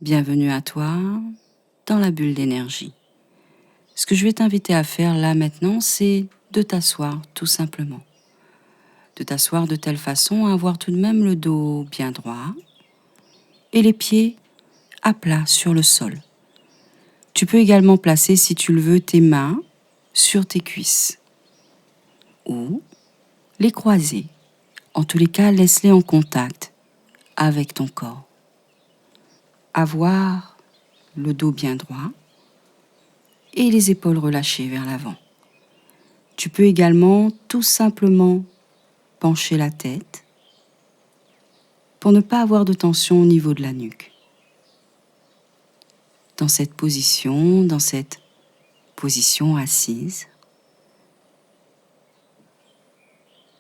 Bienvenue à toi dans la bulle d'énergie. Ce que je vais t'inviter à faire là maintenant, c'est de t'asseoir tout simplement. De t'asseoir de telle façon à avoir tout de même le dos bien droit et les pieds à plat sur le sol. Tu peux également placer, si tu le veux, tes mains sur tes cuisses ou les croiser. En tous les cas, laisse-les en contact avec ton corps. Avoir le dos bien droit et les épaules relâchées vers l'avant. Tu peux également tout simplement pencher la tête pour ne pas avoir de tension au niveau de la nuque. Dans cette position assise,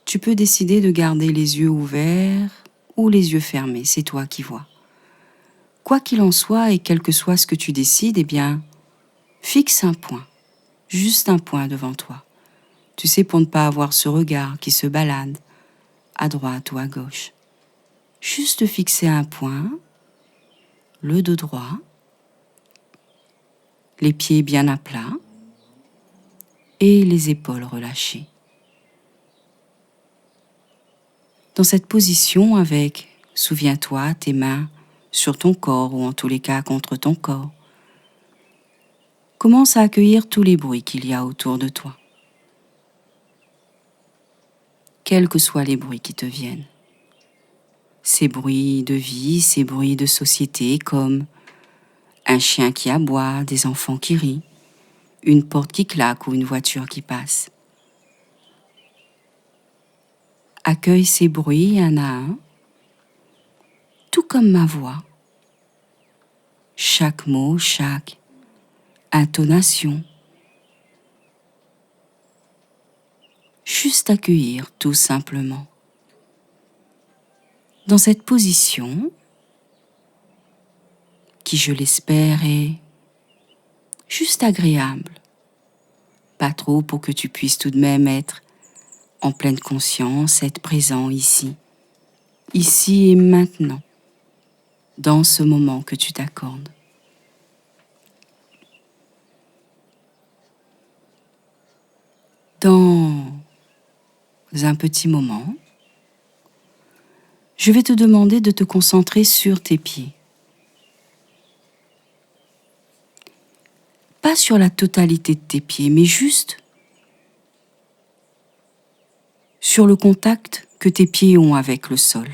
tu peux décider de garder les yeux ouverts ou les yeux fermés, c'est toi qui vois. Quoi qu'il en soit et quel que soit ce que tu décides, eh bien, fixe un point, juste un point devant toi. Tu sais, pour ne pas avoir ce regard qui se balade à droite ou à gauche. Juste fixer un point, le dos droit, les pieds bien à plat et les épaules relâchées. Dans cette position avec, souviens-toi, tes mains sur ton corps ou en tous les cas contre ton corps, commence à accueillir tous les bruits qu'il y a autour de toi. Quels que soient les bruits qui te viennent. Ces bruits de vie, ces bruits de société comme un chien qui aboie, des enfants qui rient, une porte qui claque ou une voiture qui passe. Accueille ces bruits un à un, tout comme ma voix. Chaque mot, chaque intonation. Juste accueillir tout simplement. Dans cette position, qui je l'espère est juste agréable, pas trop pour que tu puisses tout de même être en pleine conscience, être présent ici et maintenant, dans ce moment que tu t'accordes. Dans un petit moment, je vais te demander de te concentrer sur tes pieds. Pas sur la totalité de tes pieds, mais juste sur le contact que tes pieds ont avec le sol.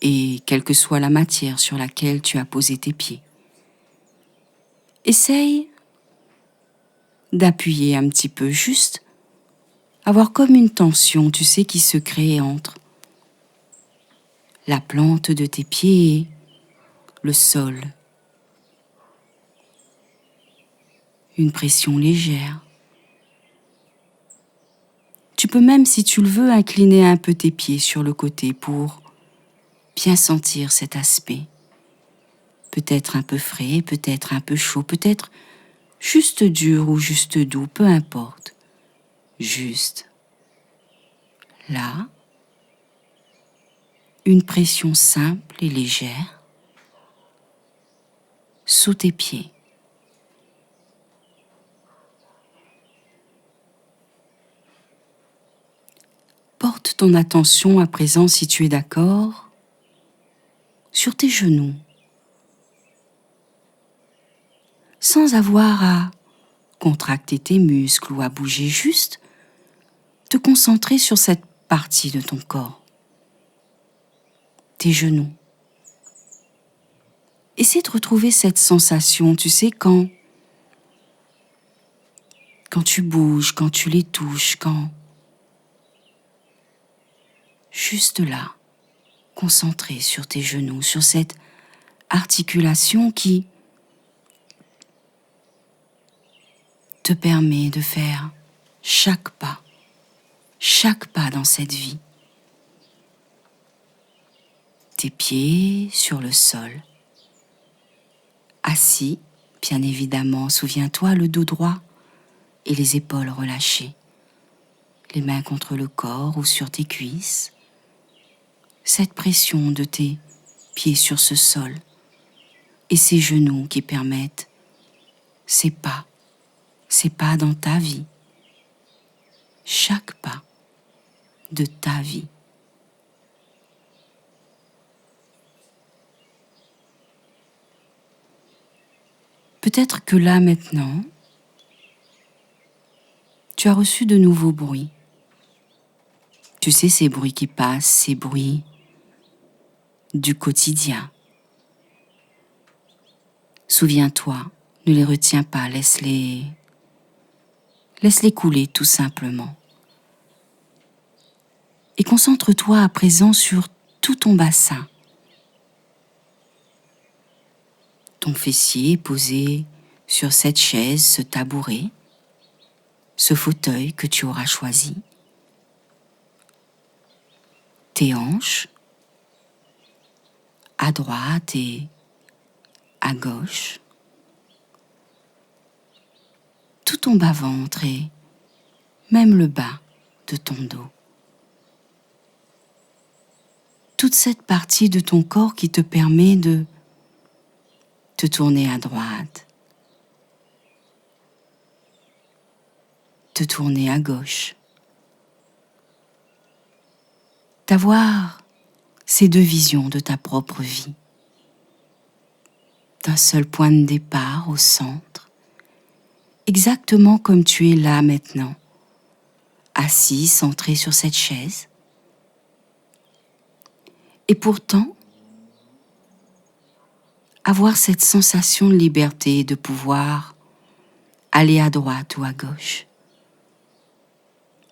Et quelle que soit la matière sur laquelle tu as posé tes pieds. Essaye d'appuyer un petit peu, juste avoir comme une tension, tu sais, qui se crée entre la plante de tes pieds et le sol. Une pression légère. Tu peux même, si tu le veux, incliner un peu tes pieds sur le côté pour bien sentir cet aspect. Peut-être un peu frais, peut-être un peu chaud, peut-être juste dur ou juste doux, peu importe. Juste là, une pression simple et légère sous tes pieds. Porte ton attention à présent, si tu es d'accord, sur tes genoux, sans avoir à contracter tes muscles ou à bouger, juste te concentrer sur cette partie de ton corps, tes genoux. Essaie de retrouver cette sensation, tu sais, quand tu bouges, quand tu les touches, quand... Juste là, concentré sur tes genoux, sur cette articulation qui te permet de faire chaque pas dans cette vie. Tes pieds sur le sol. Assis, bien évidemment, souviens-toi, le dos droit et les épaules relâchées. Les mains contre le corps ou sur tes cuisses. Cette pression de tes pieds sur ce sol et ces genoux qui permettent ces pas dans ta vie, chaque pas de ta vie. Peut-être que là maintenant, tu as reçu de nouveaux bruits. Tu sais, ces bruits qui passent, ces bruits du quotidien. Souviens-toi, ne les retiens pas, laisse-les couler tout simplement. Et concentre-toi à présent sur tout ton bassin. Ton fessier posé sur cette chaise, ce tabouret, ce fauteuil que tu auras choisi. Tes hanches, à droite et à gauche. Tout ton bas-ventre et même le bas de ton dos. Toute cette partie de ton corps qui te permet de te tourner à droite, te tourner à gauche, d'avoir ces deux visions de ta propre vie, d'un seul point de départ au centre, exactement comme tu es là maintenant, assis, centré sur cette chaise. Et pourtant, avoir cette sensation de liberté, de pouvoir aller à droite ou à gauche.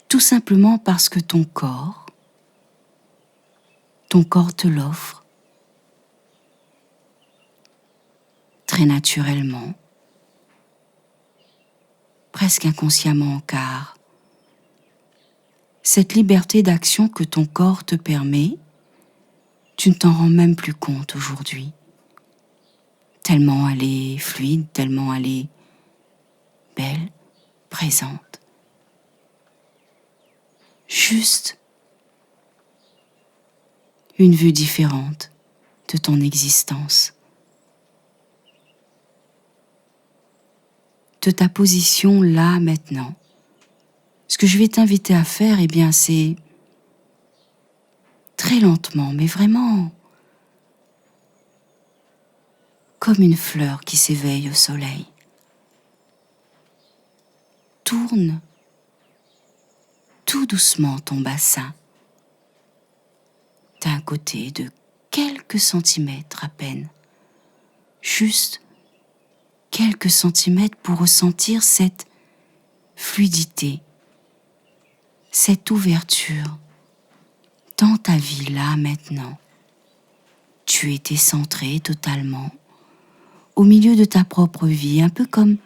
Tout simplement parce que ton corps te l'offre très naturellement, presque inconsciemment, car cette liberté d'action que ton corps te permet, tu ne t'en rends même plus compte aujourd'hui. Tellement elle est fluide, tellement elle est belle, présente. Juste une vue différente de ton existence, de ta position là maintenant. Ce que je vais t'inviter à faire, eh bien, c'est très lentement, mais vraiment comme une fleur qui s'éveille au soleil. Tourne tout doucement ton bassin d'un côté de quelques centimètres à peine, juste quelques centimètres pour ressentir cette fluidité, cette ouverture dans ta vie là maintenant. Tu étais centré totalement au milieu de ta propre vie, un peu comme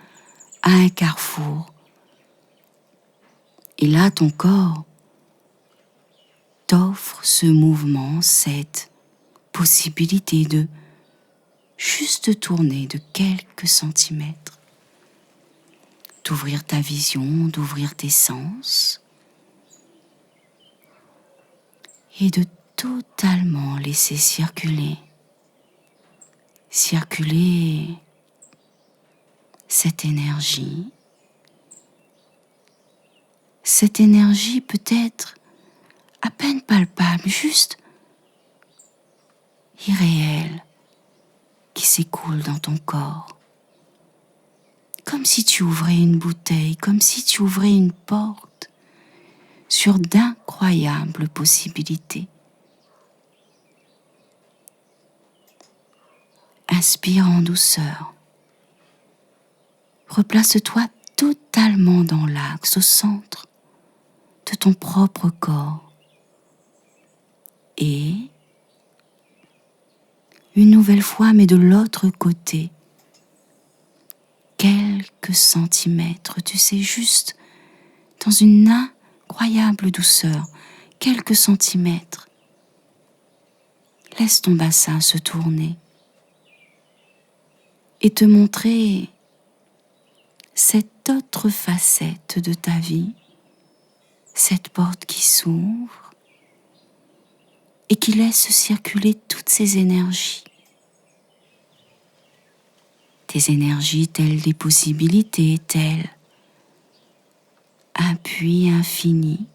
à un carrefour. Et là, ton corps t'offre ce mouvement, cette possibilité de juste tourner de quelques centimètres, d'ouvrir ta vision, d'ouvrir tes sens et de totalement laisser circuler cette énergie peut-être à peine palpable, juste irréelle, qui s'écoule dans ton corps. Comme si tu ouvrais une bouteille, comme si tu ouvrais une porte sur d'incroyables possibilités. Inspire en douceur. Replace-toi totalement dans l'axe, au centre de ton propre corps. Et une nouvelle fois, mais de l'autre côté, quelques centimètres, tu sais, juste dans une incroyable douceur, quelques centimètres. Laisse ton bassin se tourner et te montrer cette autre facette de ta vie, cette porte qui s'ouvre et qui laisse circuler toutes ces énergies. Tes énergies telles des possibilités, telles un puits infini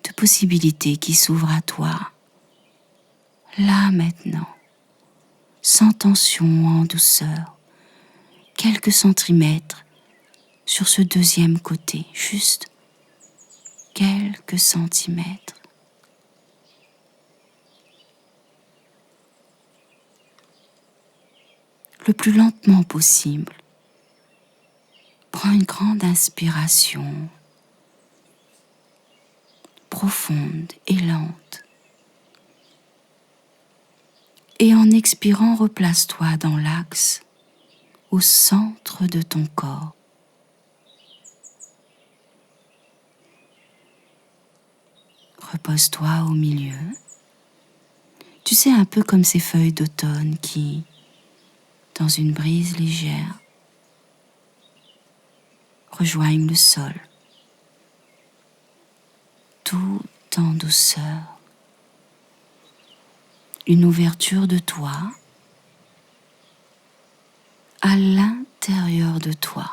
de possibilités qui s'ouvrent à toi, là maintenant, sans tension, en douceur, quelques centimètres sur ce deuxième côté, juste quelques centimètres. Le plus lentement possible. Prends une grande inspiration, profonde et lente. Et en expirant, replace-toi dans l'axe, au centre de ton corps. Repose-toi au milieu. Tu sais, un peu comme ces feuilles d'automne qui, dans une brise légère, rejoignent le sol, tout en douceur. Une ouverture de toi à l'intérieur de toi.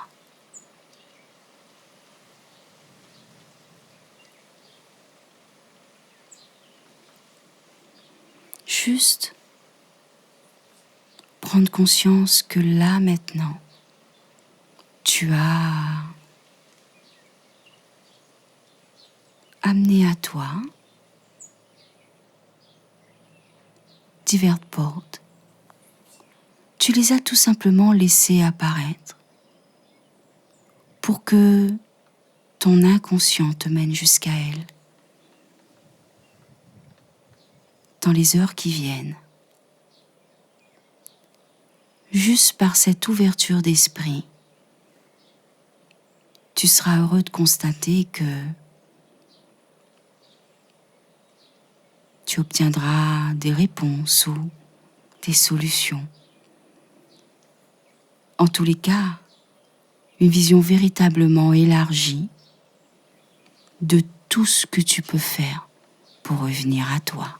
Juste prendre conscience que là maintenant, tu as amené à toi diverses portes. Tu les as tout simplement laissées apparaître pour que ton inconscient te mène jusqu'à elles. Dans les heures qui viennent, juste par cette ouverture d'esprit, tu seras heureux de constater que tu obtiendras des réponses ou des solutions. En tous les cas, une vision véritablement élargie de tout ce que tu peux faire pour revenir à toi.